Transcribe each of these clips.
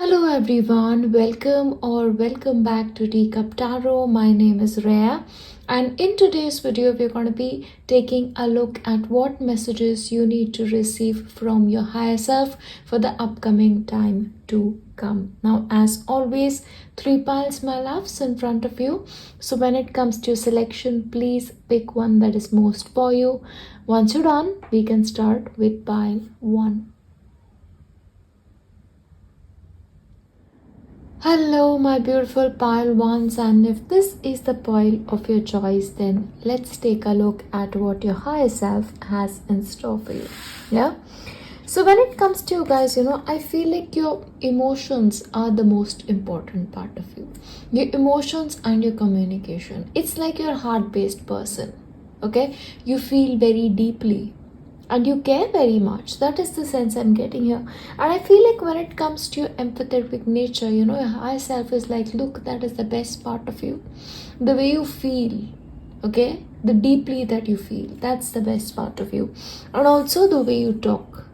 Hello everyone, welcome back to Teacup Tarot. My name is Reya, and in today's video we're going to be taking a look at what messages you need to receive from your higher self for the upcoming time to come. Now, as always, 3 piles, my loves, in front of you. So when it comes to selection, please pick one that is most for you. Once you're done, we can start with pile 1. Hello my beautiful pile ones, and if this is the pile of your choice, then let's take a look at what your higher self has in store for you. Yeah, so when it comes to you guys, I feel like your emotions are the most important part of you. Your emotions and your communication, it's like you're a heart-based person. Okay, you feel very deeply and you care very much. That is the sense I'm getting here. And I feel like when it comes to your empathetic nature, your higher self is like, look, that is the best part of you. The way you feel, okay, the deeply that you feel, that's the best part of you. And also the way you talk.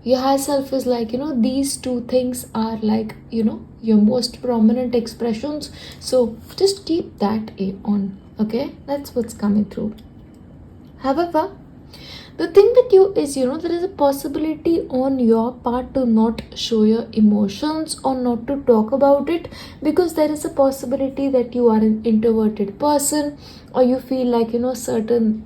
Your higher self is like, these two things are like, your most prominent expressions. So just keep that on, okay? That's what's coming through. However, the thing with you is, there is a possibility on your part to not show your emotions or not to talk about it, because there is a possibility that you are an introverted person, or you feel like, certain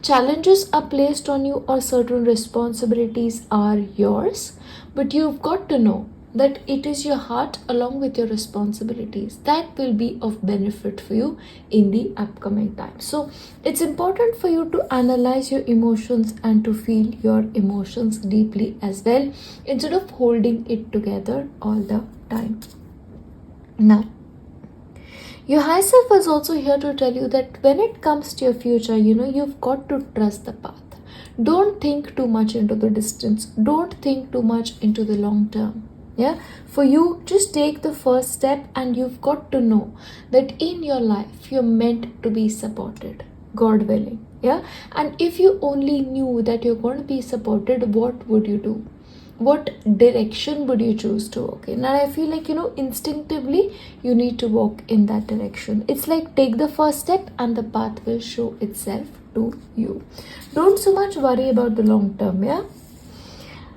challenges are placed on you or certain responsibilities are yours. But you've got to know that it is your heart along with your responsibilities that will be of benefit for you in the upcoming time. So it's important for you to analyze your emotions and to feel your emotions deeply as well, instead of holding it together all the time. Now, your higher self is also here to tell you that when it comes to your future, you've got to trust the path. Don't think too much into the distance. Don't think too much into the long term. Yeah, for you, just take the first step, and you've got to know that in your life you're meant to be supported, God willing. Yeah, and if you only knew that you're going to be supported, what would you do? What direction would you choose to walk in? And I feel like, instinctively you need to walk in that direction. It's like, take the first step and the path will show itself to you. Don't so much worry about the long term. Yeah.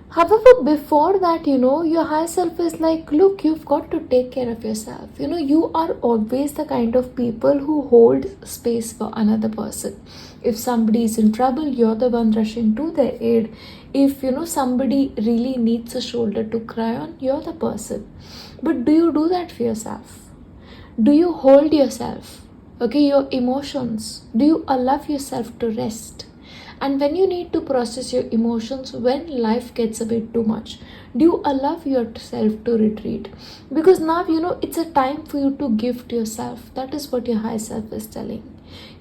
However, before that, your higher self is like, look, you've got to take care of yourself. You are always the kind of people who hold space for another person. If somebody is in trouble, you're the one rushing to their aid. If, somebody really needs a shoulder to cry on, you're the person. But do you do that for yourself? Do you hold yourself? Okay, your emotions. Do you allow yourself to rest? And when you need to process your emotions, when life gets a bit too much, do you allow yourself to retreat? Because now, it's a time for you to give to yourself. That is what your higher self is telling.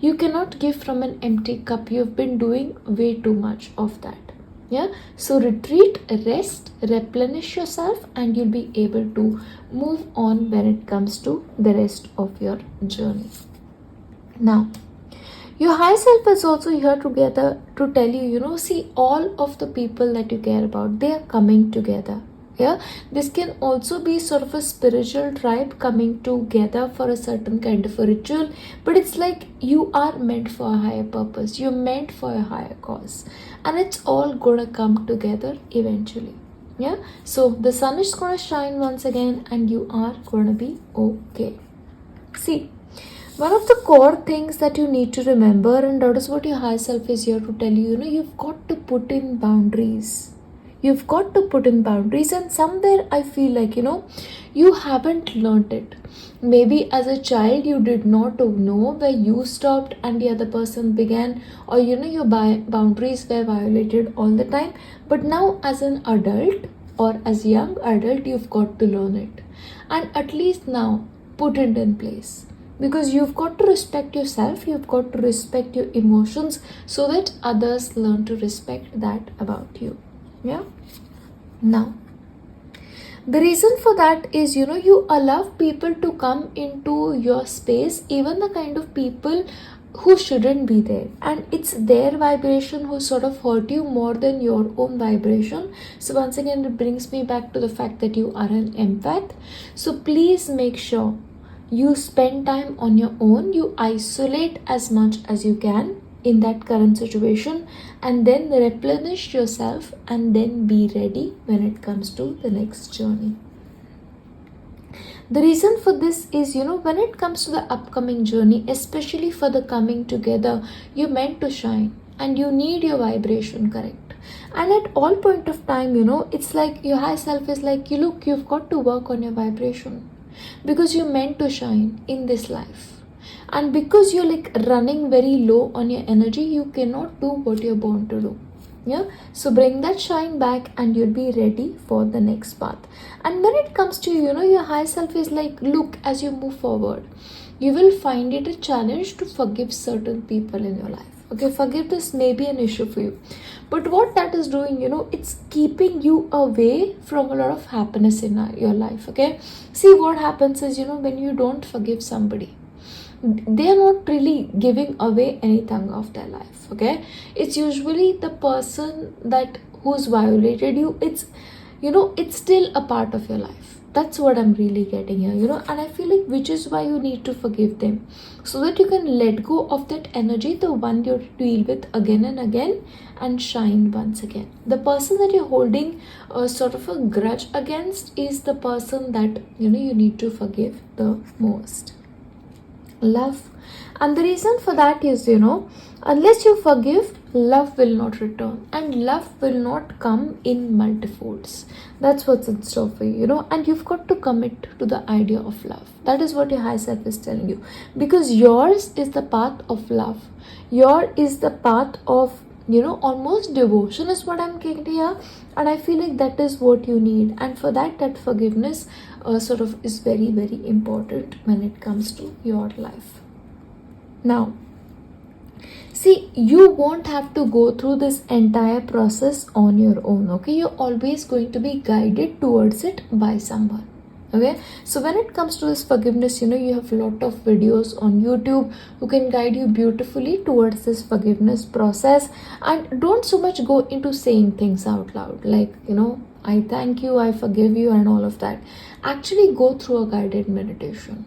You cannot give from an empty cup. You've been doing way too much of that. Yeah. So retreat, rest, replenish yourself, and you'll be able to move on when it comes to the rest of your journey. Now, your higher self is also here together to tell you, see, all of the people that you care about, they are coming together. Yeah, this can also be sort of a spiritual tribe coming together for a certain kind of a ritual, but it's like you are meant for a higher purpose. You're meant for a higher cause, and it's all gonna come together eventually. Yeah, so the sun is gonna shine once again, and you are gonna be okay. See, one of the core things that you need to remember, and that is what your higher self is here to tell you, you've got to put in boundaries. You've got to put in boundaries, and somewhere I feel like, you haven't learned it. Maybe as a child, you did not know where you stopped and the other person began, or, your boundaries were violated all the time. But now as an adult or as a young adult, you've got to learn it. And at least now, put it in place. Because you've got to respect yourself, you've got to respect your emotions, so that others learn to respect that about you. Yeah. Now, the reason for that is, you allow people to come into your space, even the kind of people who shouldn't be there, and it's their vibration who sort of hurt you more than your own vibration. So once again, it brings me back to the fact that you are an empath. So please make sure you spend time on your own, you isolate as much as you can in that current situation, and then replenish yourself, and then be ready when it comes to the next journey. The reason for this is, when it comes to the upcoming journey, especially for the coming together, you're meant to shine and you need your vibration correct. And at all point of time, it's like your higher self is like, you've got to work on your vibration, because you're meant to shine in this life. And because you're like running very low on your energy, you cannot do what you're born to do. Yeah, so bring that shine back and you'll be ready for the next path. And when it comes to your higher self is like, look, as you move forward, you will find it a challenge to forgive certain people in your life. Okay, forgiveness may be an issue for you, but what that is doing, it's keeping you away from a lot of happiness in your life. Okay, see, what happens is, when you don't forgive somebody, they are not really giving away anything of their life. Okay, it's usually the person that who's violated you. It's still a part of your life. That's what I'm really getting here, and I feel like, which is why you need to forgive them, so that you can let go of that energy, the one you deal with again and again, and shine once again. The person that you're holding a sort of a grudge against is the person that you need to forgive the most. Love. And the reason for that is, unless you forgive, love will not return, and love will not come in multifolds. That's what's in store for you, and you've got to commit to the idea of love. That is what your higher self is telling you, because yours is the path of love. Yours is the path of almost devotion is what I'm getting here, and I feel like that is what you need. And for that forgiveness sort of is very, very important when it comes to your life. Now, see, you won't have to go through this entire process on your own. Okay, you're always going to be guided towards it by someone. Okay, so when it comes to this forgiveness, you have a lot of videos on YouTube who can guide you beautifully towards this forgiveness process. And don't so much go into saying things out loud like, I thank you, I forgive you, and all of that. Actually go through a guided meditation.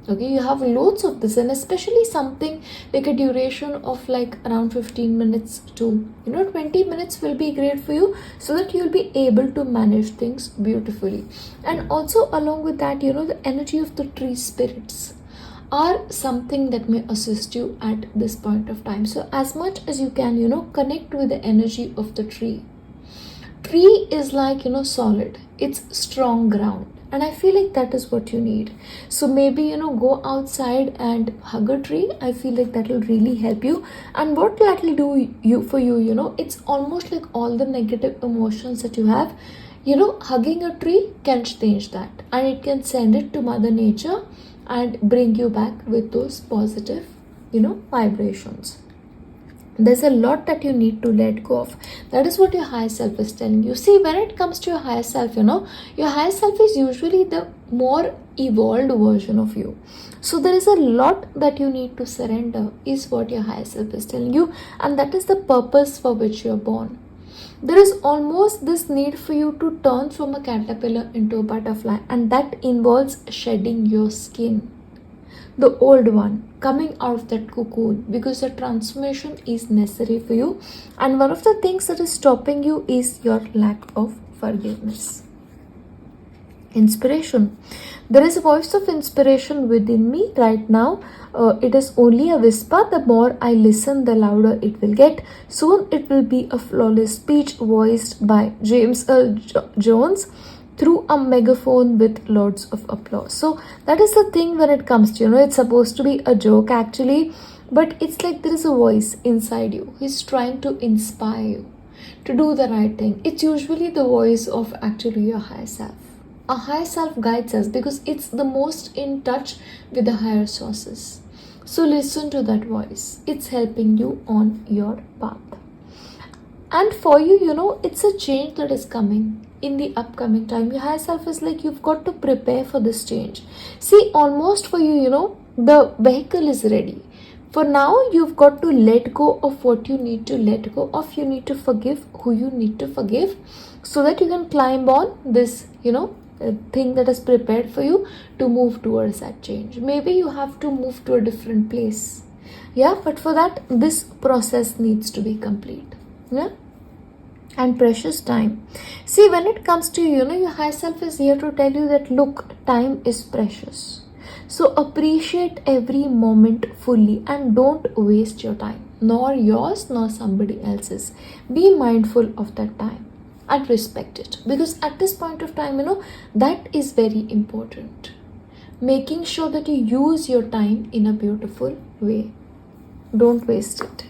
Okay, you have loads of this, and especially something like a duration of like around 15 minutes to 20 minutes will be great for you, so that you'll be able to manage things beautifully. And also along with that, the energy of the tree spirits are something that may assist you at this point of time. So as much as you can, connect with the energy of the tree. Tree is like, solid, it's strong ground. And I feel like that is what you need. So maybe, go outside and hug a tree. I feel like that will really help you. And what that will do for you, it's almost like all the negative emotions that you have, hugging a tree can change that. And it can send it to Mother Nature and bring you back with those positive, vibrations. There's a lot that you need to let go of. That is what your higher self is telling you. See, when it comes to your higher self, your higher self is usually the more evolved version of you. So there is a lot that you need to surrender, is what your higher self is telling you. And that is the purpose for which you are born. There is almost this need for you to turn from a caterpillar into a butterfly. And that involves shedding your skin, the old one, coming out of that cocoon, because the transformation is necessary for you. And one of the things that is stopping you is your lack of forgiveness. Inspiration. There is a voice of inspiration within me right now. It is only a whisper. The more I listen, the louder it will get. Soon it will be a flawless speech voiced by James Earl Jones through a megaphone with loads of applause. So that is the thing when it comes to, it's supposed to be a joke actually, but it's like there is a voice inside you. He's trying to inspire you to do the right thing. It's usually the voice of actually your higher self. Our higher self guides us because it's the most in touch with the higher sources. So listen to that voice. It's helping you on your path. And for you, it's a change that is coming in the upcoming time. Your higher self is like, you've got to prepare for this change. See, almost for you, the vehicle is ready. For now, you've got to let go of what you need to let go of. You need to forgive who you need to forgive, so that you can climb on this, thing that is prepared for you to move towards that change. Maybe you have to move to a different place. Yeah, but for that, this process needs to be complete. Yeah. And precious time. See, when it comes to your higher self is here to tell you that look, time is precious. So appreciate every moment fully and don't waste your time, nor yours nor somebody else's. Be mindful of that time and respect it, because at this point of time, that is very important. Making sure that you use your time in a beautiful way. Don't waste it.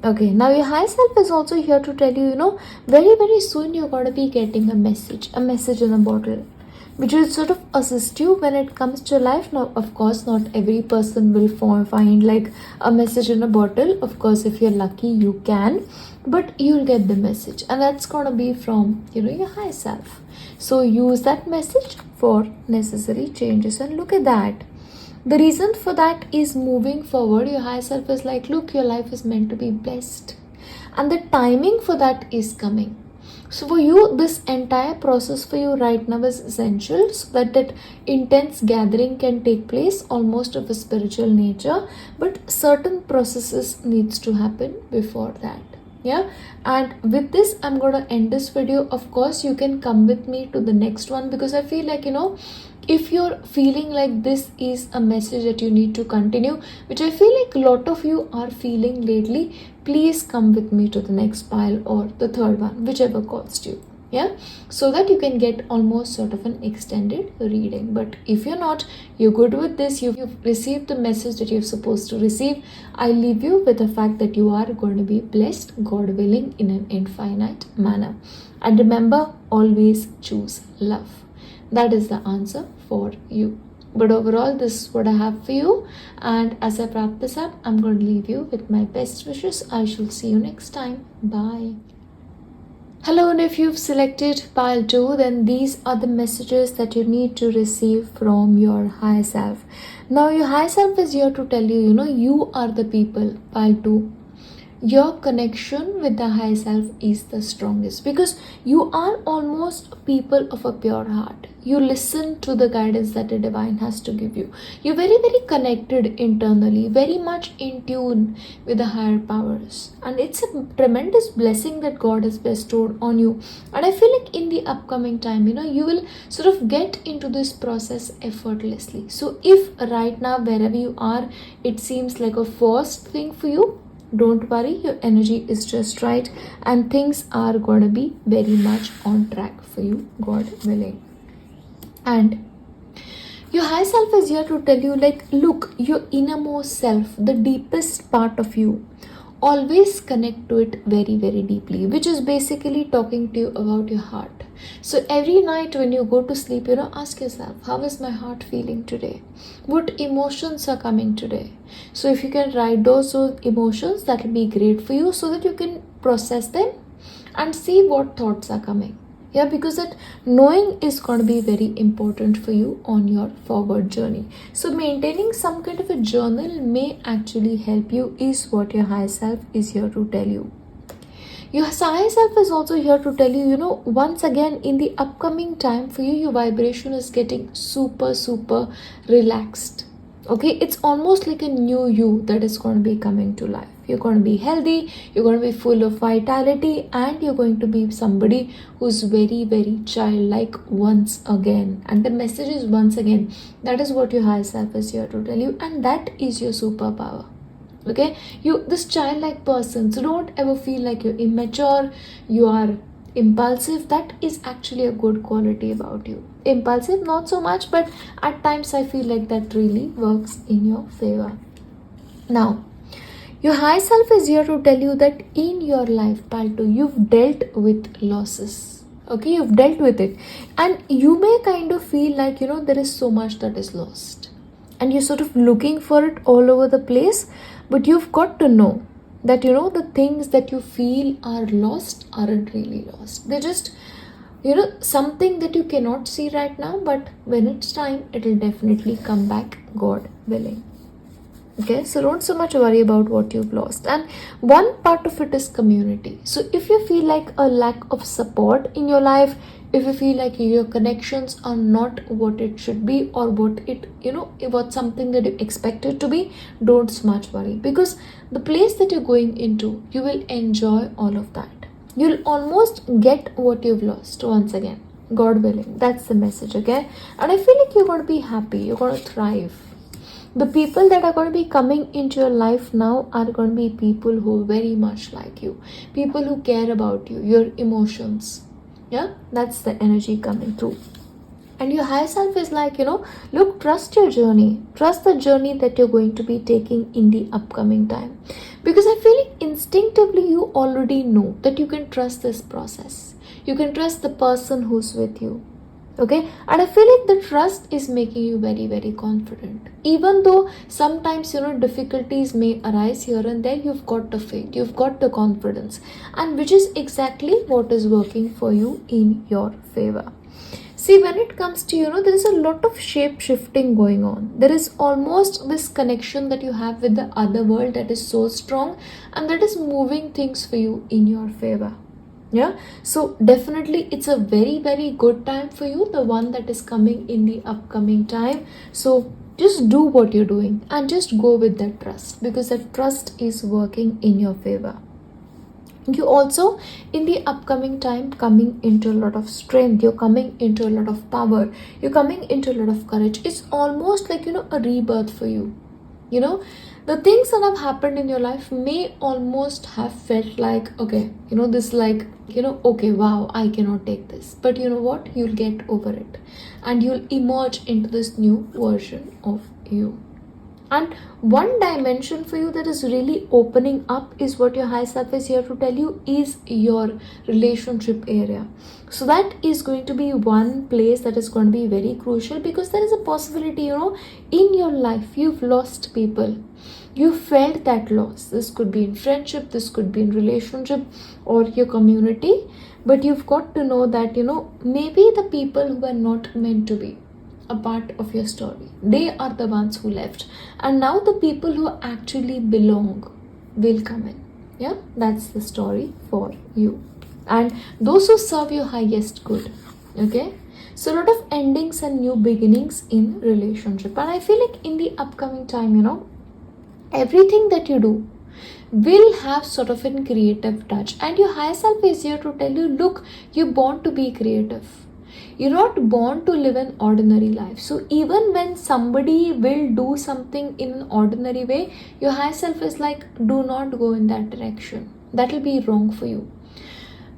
Okay, now your higher self is also here to tell you, very, very soon you're going to be getting a message in a bottle, which will sort of assist you when it comes to life. Now, of course, not every person will find like a message in a bottle. Of course, if you're lucky, you can, but you'll get the message, and that's going to be from, your higher self. So use that message for necessary changes, and look at that. The reason for that is moving forward. Your higher self is like, look, your life is meant to be blessed, and the timing for that is coming. So for you, this entire process for you right now is essential, so that intense gathering can take place, almost of a spiritual nature, but certain processes needs to happen before that. Yeah, and with this, I'm going to end this video. Of course, you can come with me to the next one, because I feel like, if you're feeling like this is a message that you need to continue, which I feel like a lot of you are feeling lately, please come with me to the next pile or the third one, whichever calls you. Yeah, so that you can get almost sort of an extended reading. But if you're not, you're good with this, you've received the message that you're supposed to receive, I leave you with the fact that you are going to be blessed, God willing, in an infinite manner. And remember, always choose love. That is the answer for you. But overall, this is what I have for you. And as I wrap this up, I'm going to leave you with my best wishes. I shall see you next time. Bye. Hello, and if you've selected pile 2, then these are the messages that you need to receive from your higher self. Now, your higher self is here to tell you, you are the people, pile 2. Your connection with the higher self is the strongest, because you are almost people of a pure heart. You listen to the guidance that the divine has to give you. You're very, very connected internally, very much in tune with the higher powers. And it's a tremendous blessing that God has bestowed on you. And I feel like in the upcoming time, you will sort of get into this process effortlessly. So if right now, wherever you are, it seems like a forced thing for you, don't worry, your energy is just right, and things are going to be very much on track for you, God willing. And your higher self is here to tell you, like, look, your innermost self, the deepest part of you, always connect to it very, very deeply, which is basically talking to you about your heart. So every night when you go to sleep, ask yourself, how is my heart feeling today? What emotions are coming today? So if you can write those emotions, that will be great for you, so that you can process them and see what thoughts are coming. Yeah, because that knowing is going to be very important for you on your forward journey. So maintaining some kind of a journal may actually help you, is what your higher self is here to tell you. Your higher self is also here to tell you, once again, in the upcoming time for you, your vibration is getting super, super relaxed. Okay, it's almost like a new you that is going to be coming to life. You're going to be healthy, you're going to be full of vitality, and you're going to be somebody who's very, very childlike once again. And the message is once again, that is what your higher self is here to tell you, and that is your superpower. Okay, you, this childlike person, so don't ever feel like you're immature, you are impulsive. That is actually a good quality about you. Impulsive, not so much, but at times I feel like that really works in your favor. Now, your higher self is here to tell you that in your life, Palto, you've dealt with losses. Okay, you've dealt with it. And you may kind of feel like, there is so much that is lost. And you're sort of looking for it all over the place. But you've got to know that, the things that you feel are lost aren't really lost. They're just something that you cannot see right now, but when it's time, it'll definitely come back, God willing. Okay, so don't so much worry about what you've lost. And one part of it is community. So if you feel like a lack of support in your life, if you feel like your connections are not what it should be, or what's something that you expect it to be, don't so much worry, because the place that you're going into, you will enjoy all of that. You'll almost get what you've lost once again, God willing. That's the message, okay? And I feel like you're going to be happy, you're going to thrive. The people that are going to be coming into your life now are going to be people who are very much like you, people who care about you, your emotions. Yeah, that's the energy coming through. And your higher self is like, look, trust your journey. Trust the journey that you're going to be taking in the upcoming time. Because I feel like instinctively you already know that you can trust this process. You can trust the person who's with you. Okay, and I feel like the trust is making you very, very confident. Even though sometimes difficulties may arise here and there, you've got the faith, you've got the confidence, and which is exactly what is working for you in your favor. See, when it comes to there is a lot of shape shifting going on. There is almost this connection that you have with the other world that is so strong, and that is moving things for you in your favor. Yeah, so definitely it's a very, very good time for you, the one that is coming in the upcoming time. So just do what you're doing and just go with that trust, because that trust is working in your favor. You also in the upcoming time coming into a lot of strength, you're coming into a lot of power, you're coming into a lot of courage. It's almost like a rebirth for you. The things that have happened in your life may almost have felt like, okay, okay, wow, I cannot take this. But you know what? You'll get over it. And you'll emerge into this new version of you. And one dimension for you that is really opening up is what your high self is here to tell you is your relationship area. So that is going to be one place that is going to be very crucial, because there is a possibility, in your life you've lost people. You felt that loss. This could be in friendship, this could be in relationship or your community. But you've got to know that, maybe the people who are not meant to be a part of your story, they are the ones who left, and now the people who actually belong will come in. Yeah, that's the story for you, and those who serve your highest good. Okay, so a lot of endings and new beginnings in relationship. And I feel like in the upcoming time, everything that you do will have sort of a creative touch, and your higher self is here to tell you, look, you're born to be creative. You're not born to live an ordinary life. So even when somebody will do something in an ordinary way, your higher self is like, do not go in that direction. That will be wrong for you.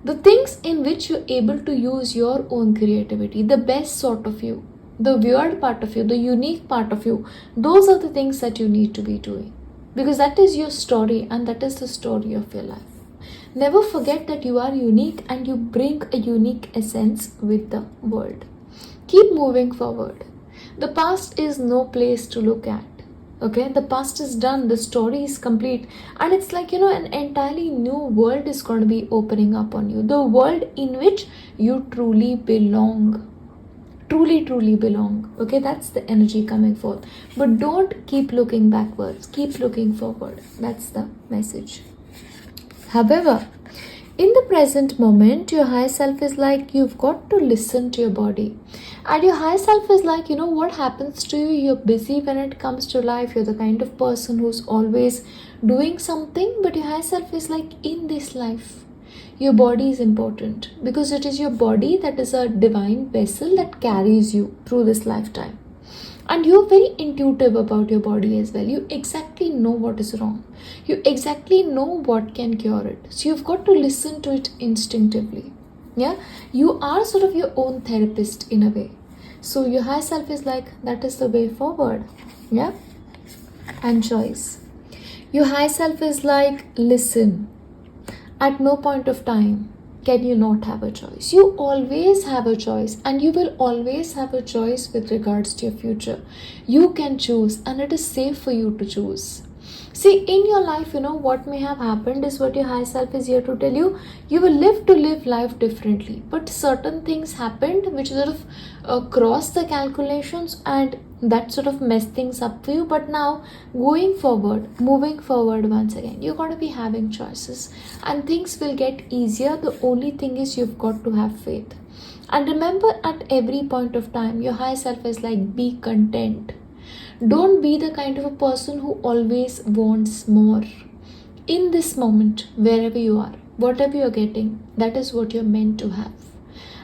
The things in which you're able to use your own creativity, the best sort of you, the weird part of you, the unique part of you, those are the things that you need to be doing. Because that is your story, and that is the story of your life. Never forget that you are unique and you bring a unique essence with the world. Keep moving forward. The past is no place to look at. Okay, the past is done, the story is complete, and it's like, an entirely new world is going to be opening up on you. The world in which you truly belong. Truly belong. Okay, that's the energy coming forth. But don't keep looking backwards, keep looking forward. That's the message. However, in the present moment, your higher self is like, you've got to listen to your body. And your higher self is like, what happens to you? You're busy when it comes to life. You're the kind of person who's always doing something. But your higher self is like, in this life, your body is important. Because it is your body that is a divine vessel that carries you through this lifetime. And you're very intuitive about your body as well. You exactly know what is wrong. You exactly know what can cure it. So you've got to listen to it instinctively. Yeah, you are sort of your own therapist in a way. So your higher self is like, that is the way forward. Yeah, and choice. Your higher self is like, listen. At no point of time can you not have a choice. You always have a choice, and you will always have a choice with regards to your future. You can choose, and it is safe for you to choose. See, in your life, what may have happened is what your higher self is here to tell you. You will live to live life differently, but certain things happened which sort of crossed the calculations, and that sort of messed things up for you. But now, going forward, moving forward once again, you're going to be having choices and things will get easier. The only thing is you've got to have faith. And remember, at every point of time, your higher self is like, be content. Don't be the kind of a person who always wants more. In this moment, wherever you are, whatever you're getting, that is what you're meant to have.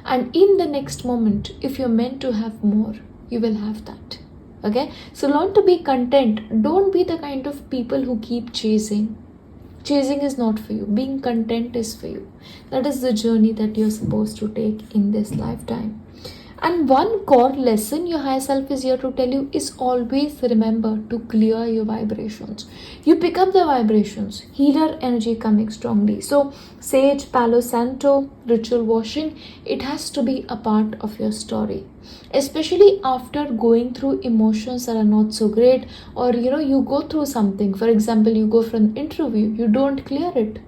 And in the next moment, if you're meant to have more, you will have that. Okay? So learn to be content. Don't be the kind of people who keep chasing. Chasing is not for you. Being content is for you. That is the journey that you're supposed to take in this lifetime. And one core lesson your higher self is here to tell you is always remember to clear your vibrations. You pick up the vibrations, healer energy coming strongly. So sage, palo santo, ritual washing, it has to be a part of your story. Especially after going through emotions that are not so great, or you go through something. For example, you go for an interview, you don't clear it.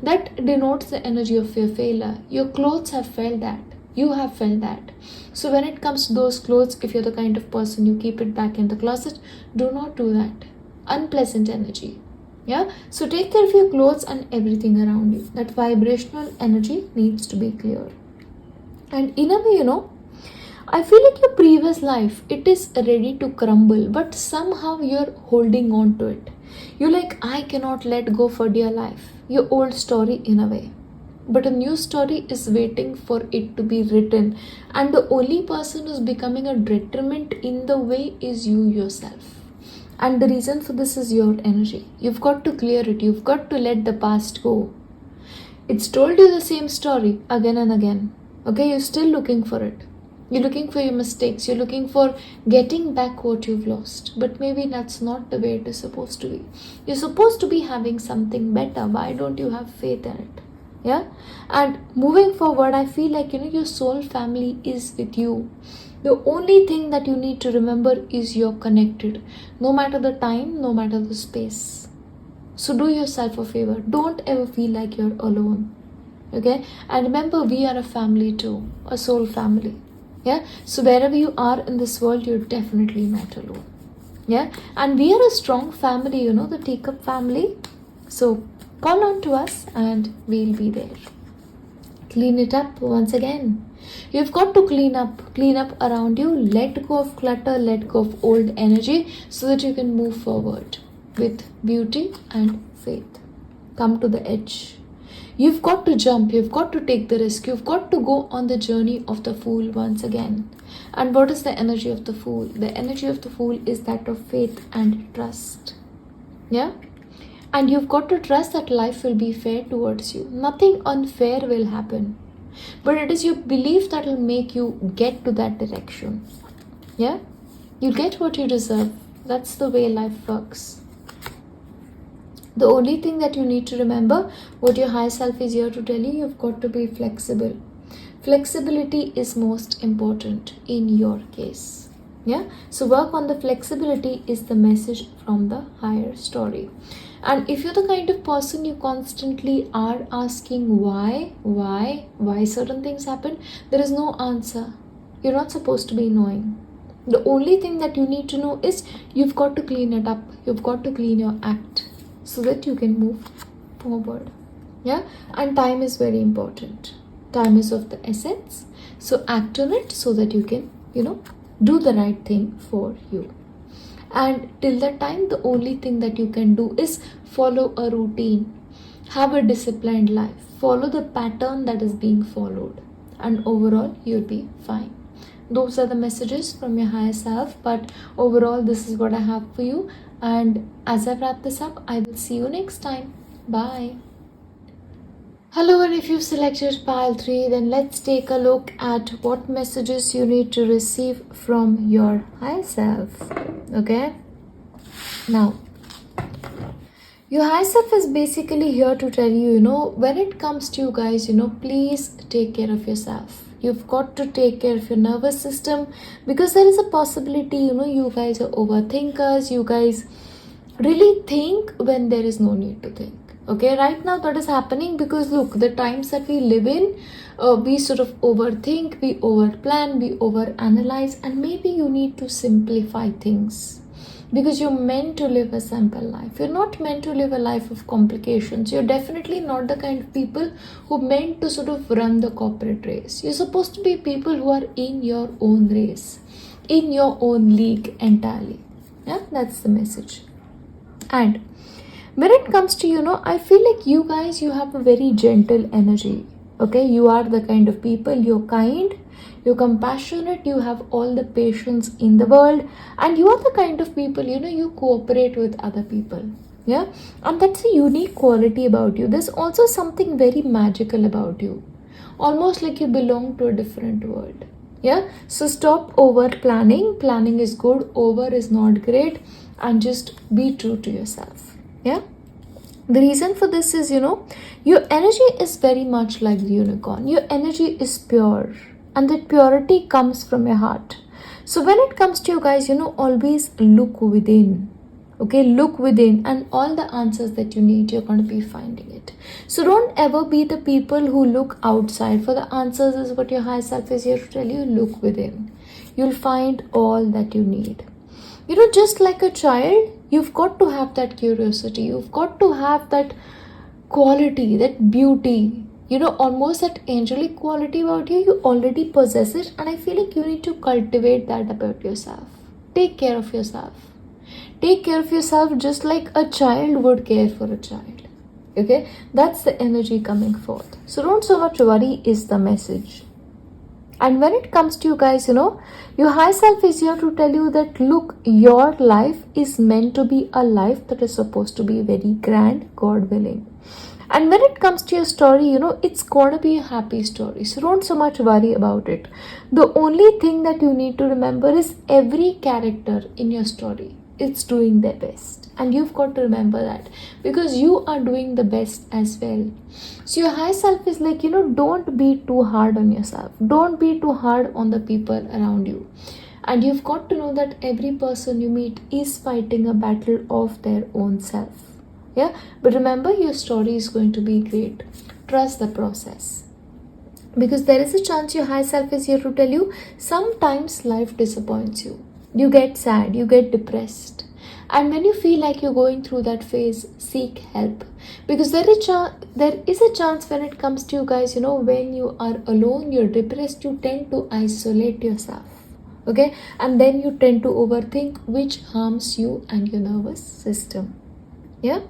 That denotes the energy of your failure. Your clothes have felt that. You have felt that. So when it comes to those clothes, if you're the kind of person you keep it back in the closet, do not do that. Unpleasant energy. Yeah? So take care of your clothes and everything around you. That vibrational energy needs to be clear. And in a way, I feel like your previous life, it is ready to crumble, but somehow you're holding on to it. You're like, I cannot let go for dear life. Your old story in a way. But a new story is waiting for it to be written. And the only person who's becoming a detriment in the way is you yourself. And the reason for this is your energy. You've got to clear it. You've got to let the past go. It's told you the same story again and again. Okay, you're still looking for it. You're looking for your mistakes. You're looking for getting back what you've lost. But maybe that's not the way it is supposed to be. You're supposed to be having something better. Why don't you have faith in it? Yeah, and moving forward, I feel like your soul family is with you. The only thing that you need to remember is you're connected, no matter the time, no matter the space. So do yourself a favor. Don't ever feel like you're alone. Okay, and remember, we are a family too, a soul family. Yeah, so wherever you are in this world, you're definitely not alone. Yeah, and we are a strong family. The Teacup family. So call on to us and we'll be there. Clean it up once again. You've got to clean up around you. Let go of clutter, let go of old energy so that you can move forward with beauty and faith. Come to the edge. You've got to jump, you've got to take the risk, you've got to go on the journey of the fool once again. And what is the energy of the fool? The energy of the fool is that of faith and trust. Yeah? And you've got to trust that life will be fair towards you. Nothing unfair will happen. But it is your belief that will make you get to that direction. Yeah? You get what you deserve. That's the way life works. The only thing that you need to remember, what your higher self is here to tell you, you've got to be flexible. Flexibility is most important in your case. Yeah? So work on the flexibility is the message from the higher story. And if you're the kind of person you constantly are asking why certain things happen, there is no answer. You're not supposed to be knowing. The only thing that you need to know is you've got to clean it up. You've got to clean your act so that you can move forward. Yeah? And time is very important. Time is of the essence. So act on it so that you can, do the right thing for you. And till that time, the only thing that you can do is follow a routine. Have a disciplined life. Follow the pattern that is being followed. And overall, you'll be fine. Those are the messages from your higher self. But overall, this is what I have for you. And as I wrap this up, I will see you next time. Bye. Hello, and if you've selected pile 3, then let's take a look at what messages you need to receive from your higher self. Okay? Now, your higher self is basically here to tell you, when it comes to you guys, please take care of yourself. You've got to take care of your nervous system because there is a possibility, you guys are overthinkers, you guys Really think when there is no need to think. Okay, right now that is happening because look, the times that we live in, we sort of overthink, we overplan, we overanalyze, and maybe you need to simplify things because you're meant to live a simple life. You're not meant to live a life of complications. You're definitely not the kind of people who meant to sort of run the corporate race. You're supposed to be people who are in your own race, in your own league entirely. Yeah, that's the message. And when it comes to, I feel like you guys, you have a very gentle energy. Okay, you are the kind of people, you're kind, you're compassionate, you have all the patience in the world, and you are the kind of people, you cooperate with other people. Yeah, and that's a unique quality about you. There's also something very magical about you, almost like you belong to a different world. Yeah, so stop over planning. Planning is good, over is not great, and just be true to yourself. Yeah, the reason for this is, your energy is very much like the unicorn. Your energy is pure, and that purity comes from your heart. So when it comes to you guys, always look within. Okay, look within, and all the answers that you need, you're going to be finding it. So don't ever be the people who look outside for the answers. Is what your higher self is here to tell you. Look within, you'll find all that you need. Just like a child, you've got to have that curiosity, you've got to have that quality, that beauty, almost that angelic quality about you. You already possess it, and I feel like you need to cultivate that about yourself. Take care of yourself. Take care of yourself just like a child would care for a child. Okay, that's the energy coming forth. So don't so much worry is the message. And when it comes to you guys, your high self is here to tell you that look, your life is meant to be a life that is supposed to be very grand, God willing. And when it comes to your story, it's gonna be a happy story. So don't so much worry about it. The only thing that you need to remember is every character in your story, it's doing their best. And you've got to remember that because you are doing the best as well. So your high self is like, don't be too hard on yourself. Don't be too hard on the people around you. And you've got to know that every person you meet is fighting a battle of their own self. Yeah, but remember, your story is going to be great. Trust the process. Because there is a chance your high self is here to tell you sometimes life disappoints you. You get sad, you get depressed. And when you feel like you're going through that phase, seek help. Because there is a chance when it comes to you guys, when you are alone, you're depressed, you tend to isolate yourself. Okay? And then you tend to overthink, which harms you and your nervous system. Yeah?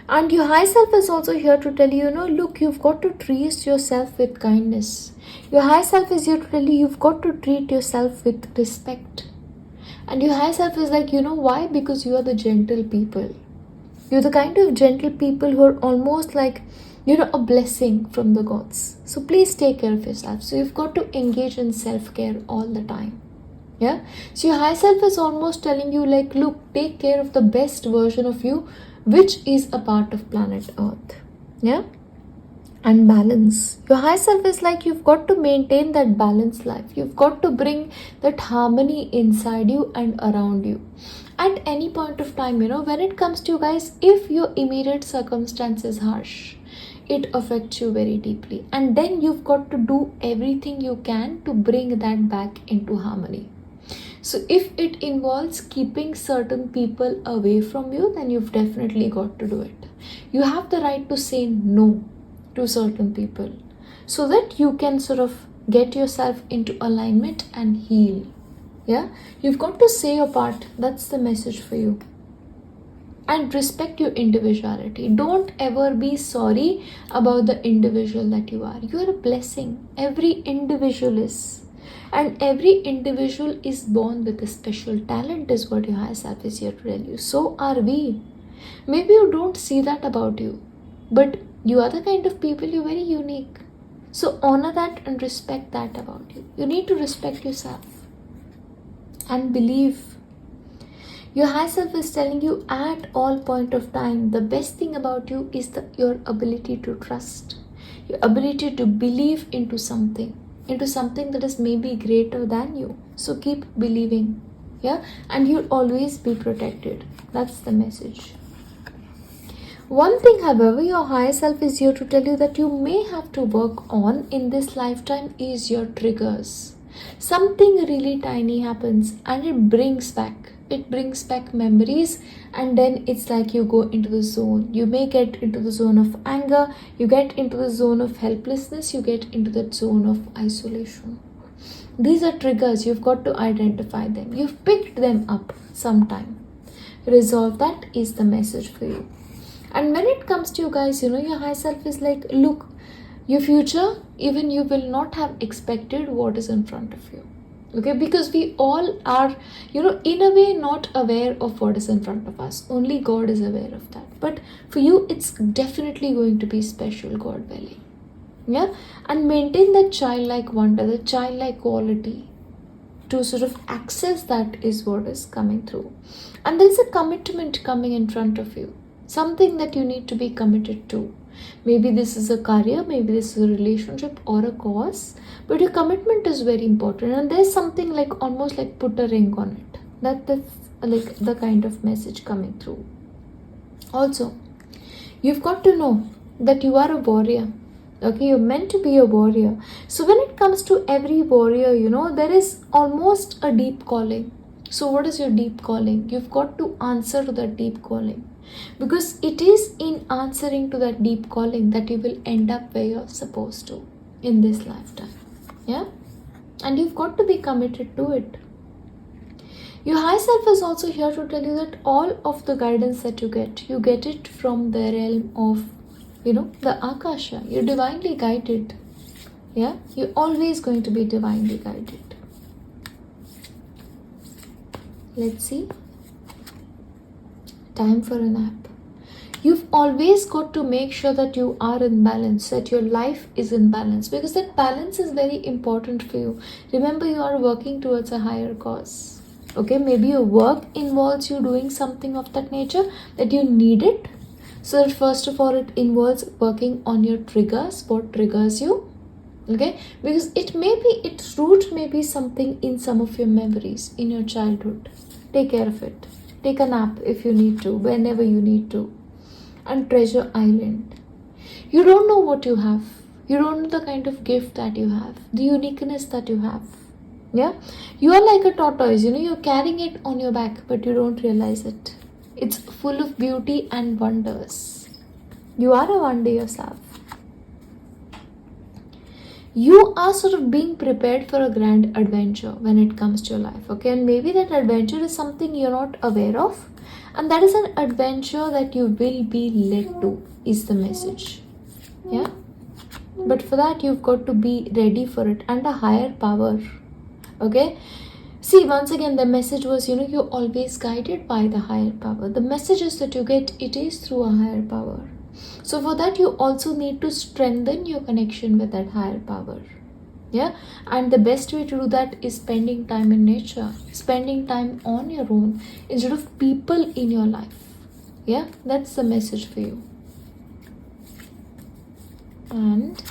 And your high self is also here to tell you, look, you've got to treat yourself with kindness. Your high self is here to tell you, you've got to treat yourself with respect. And your high self is like, why? Because you are the gentle people. You're the kind of gentle people who are almost like, a blessing from the gods. So please take care of yourself. So you've got to engage in self-care all the time. Yeah. So your high self is almost telling you like, look, take care of the best version of you, which is a part of planet Earth. Yeah. And balance. Your high self is like, you've got to maintain that balanced life. You've got to bring that harmony inside you and around you. At any point of time, when it comes to you guys, if your immediate circumstance is harsh, it affects you very deeply. And then you've got to do everything you can to bring that back into harmony. So if it involves keeping certain people away from you, then you've definitely got to do it. You have the right to say no to certain people so that you can sort of get yourself into alignment and heal. Yeah, you've got to say your part. That's the message for you. And respect your individuality. Don't ever be sorry about the individual that you are. You are a blessing. Every individual is. And every individual is born with a special talent, is what your higher self is here to tell you. So are we. Maybe you don't see that about you, but you are the kind of people, you're very unique. So honor that and respect that about you. You need to respect yourself and believe. Your higher self is telling you at all point of time, the best thing about you is your ability to trust, your ability to believe into something that is maybe greater than you. So keep believing. Yeah, and you'll always be protected. That's the message. One thing, however, your higher self is here to tell you that you may have to work on in this lifetime is your triggers. Something really tiny happens and it brings back memories, and then it's like you go into the zone. You may get into the zone of anger, you get into the zone of helplessness, you get into that zone of isolation. These are triggers. You've got to identify them. You've picked them up sometime. Resolve that is the message for you. And when it comes to you guys, your high self is like, look, your future, even you will not have expected what is in front of you. Okay, because we all are, in a way not aware of what is in front of us. Only God is aware of that. But for you, it's definitely going to be special, God willing. Yeah, and maintain that childlike wonder, the childlike quality. To sort of access that is what is coming through. And there is a commitment coming in front of you. Something that you need to be committed to. Maybe this is a career, maybe this is a relationship or a cause, but your commitment is very important, and there's something like almost like put a ring on it. That's like the kind of message coming through. Also, you've got to know that you are a warrior. Okay, you're meant to be a warrior. So when it comes to every warrior, there is almost a deep calling. So what is your deep calling? You've got to answer to that deep calling. Because it is in answering to that deep calling that you will end up where you're supposed to in this lifetime. Yeah? And you've got to be committed to it. Your high self is also here to tell you that all of the guidance that you get it from the realm of, the Akasha. You're divinely guided. Yeah? You're always going to be divinely guided. Let's see. Time for a nap. You've always got to make sure that you are in balance, that your life is in balance, because that balance is very important for you. Remember, you are working towards a higher cause. Okay, maybe your work involves you doing something of that nature that you need it. So that first of all, it involves working on your triggers, what triggers you. Okay, because its root may be something in some of your memories in your childhood. Take care of it. Take a nap if you need to, whenever you need to. And treasure island. You don't know what you have. You don't know the kind of gift that you have, the uniqueness that you have. Yeah? You are like a tortoise, you're carrying it on your back, but you don't realize it. It's full of beauty and wonders. You are a wonder yourself. You are sort of being prepared for a grand adventure when it comes to your life, okay? And maybe that adventure is something you're not aware of, and that is an adventure that you will be led to, is the message. Yeah? But for that, you've got to be ready for it, and a higher power, okay? See, once again, the message was, you're always guided by the higher power. The messages that you get, it is through a higher power. So for that, you also need to strengthen your connection with that higher power. Yeah, and the best way to do that is spending time in nature, spending time on your own instead of people in your life. Yeah, that's the message for you. And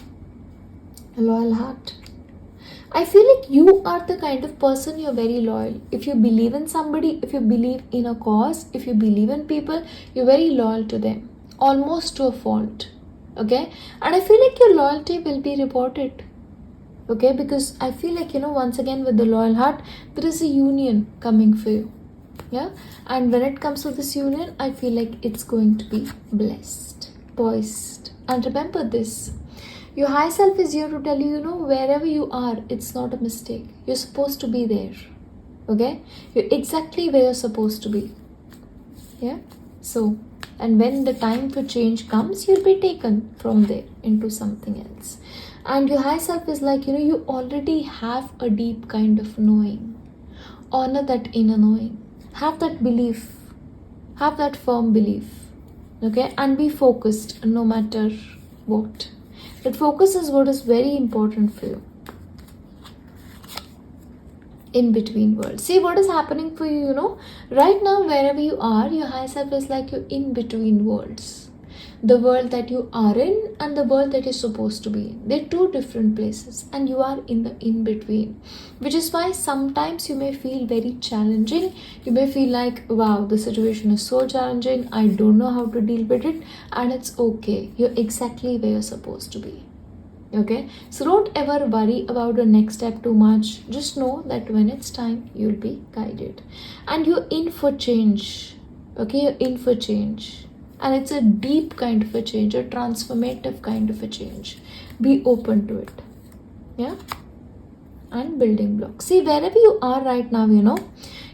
a loyal heart. I feel like you are the kind of person, you're very loyal. If you believe in somebody, if you believe in a cause, if you believe in people, you're very loyal to them. Almost to a fault. Okay? And I feel like your loyalty will be reported. Okay? Because I feel like, once again with the loyal heart, there is a union coming for you. Yeah? And when it comes to this union, I feel like it's going to be blessed, poised. And remember this. Your high self is here to tell you, wherever you are, it's not a mistake. You're supposed to be there. Okay? You're exactly where you're supposed to be. Yeah? So, and when the time for change comes, you'll be taken from there into something else. And your high self is like, you already have a deep kind of knowing. Honor that inner knowing. Have that belief. Have that firm belief. Okay? And be focused no matter what. That focus is what is very important for you. In between worlds. See what is happening for you, right now, wherever you are, your high self is like you're in between worlds. the world that you are in and the world that you're supposed to be in. They're two different places and you are in the in between, which is why sometimes you may feel very challenging. You may feel like, wow, the situation is so challenging, I don't know how to deal with it, and it's okay. You're exactly where you're supposed to be. Okay, so don't ever worry about the next step too much. Just know that when it's time, you'll be guided, and you're in for change. Okay, you're in for change, and it's a deep kind of a change, a transformative kind of a change. Be open to it. Yeah, and building blocks. See, wherever you are right now,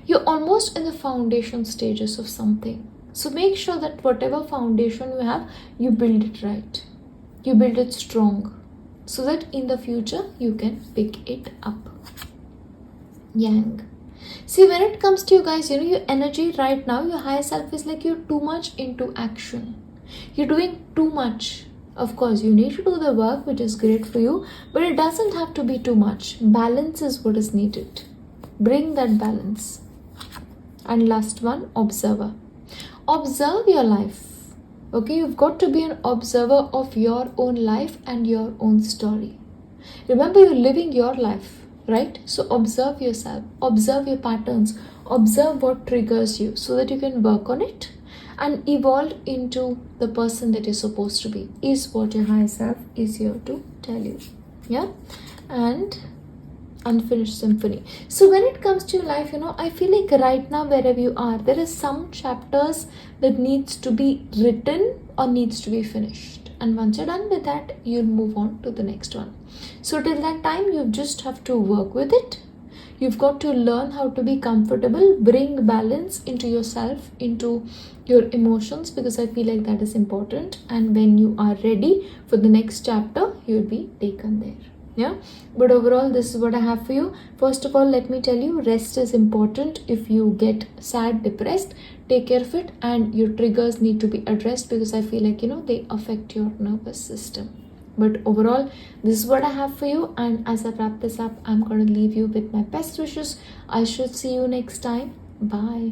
you're almost in the foundation stages of something. So make sure that whatever foundation you have, you build it right. You build it strong, so that in the future you can pick it up. Yang. See, when it comes to you guys, your energy right now, your higher self is like you're too much into action. You're doing too much. Of course, you need to do the work, which is great for you, but it doesn't have to be too much. Balance is what is needed. Bring that balance. And last one, observer. Observe your life. Okay, you've got to be an observer of your own life and your own story. Remember, you're living your life, right? So observe yourself, observe your patterns, observe what triggers you so that you can work on it and evolve into the person that you're supposed to be, is what your higher self is here to tell you. Yeah? And unfinished symphony. So when it comes to your life, I feel like right now, wherever you are, there are some chapters that needs to be written or needs to be finished. And once you're done with that, you'll move on to the next one. So till that time, you just have to work with it. You've got to learn how to be comfortable, bring balance into yourself, into your emotions, because I feel like that is important. And when you are ready for the next chapter, you'll be taken there. Yeah, but overall, this is what I have for you. First of all, let me tell you, rest is important. If you get sad, depressed, take care of it, and your triggers need to be addressed, because I feel like they affect your nervous system. But overall, this is what I have for you, and as I wrap this up, I'm going to leave you with my best wishes. I should see you next time. Bye.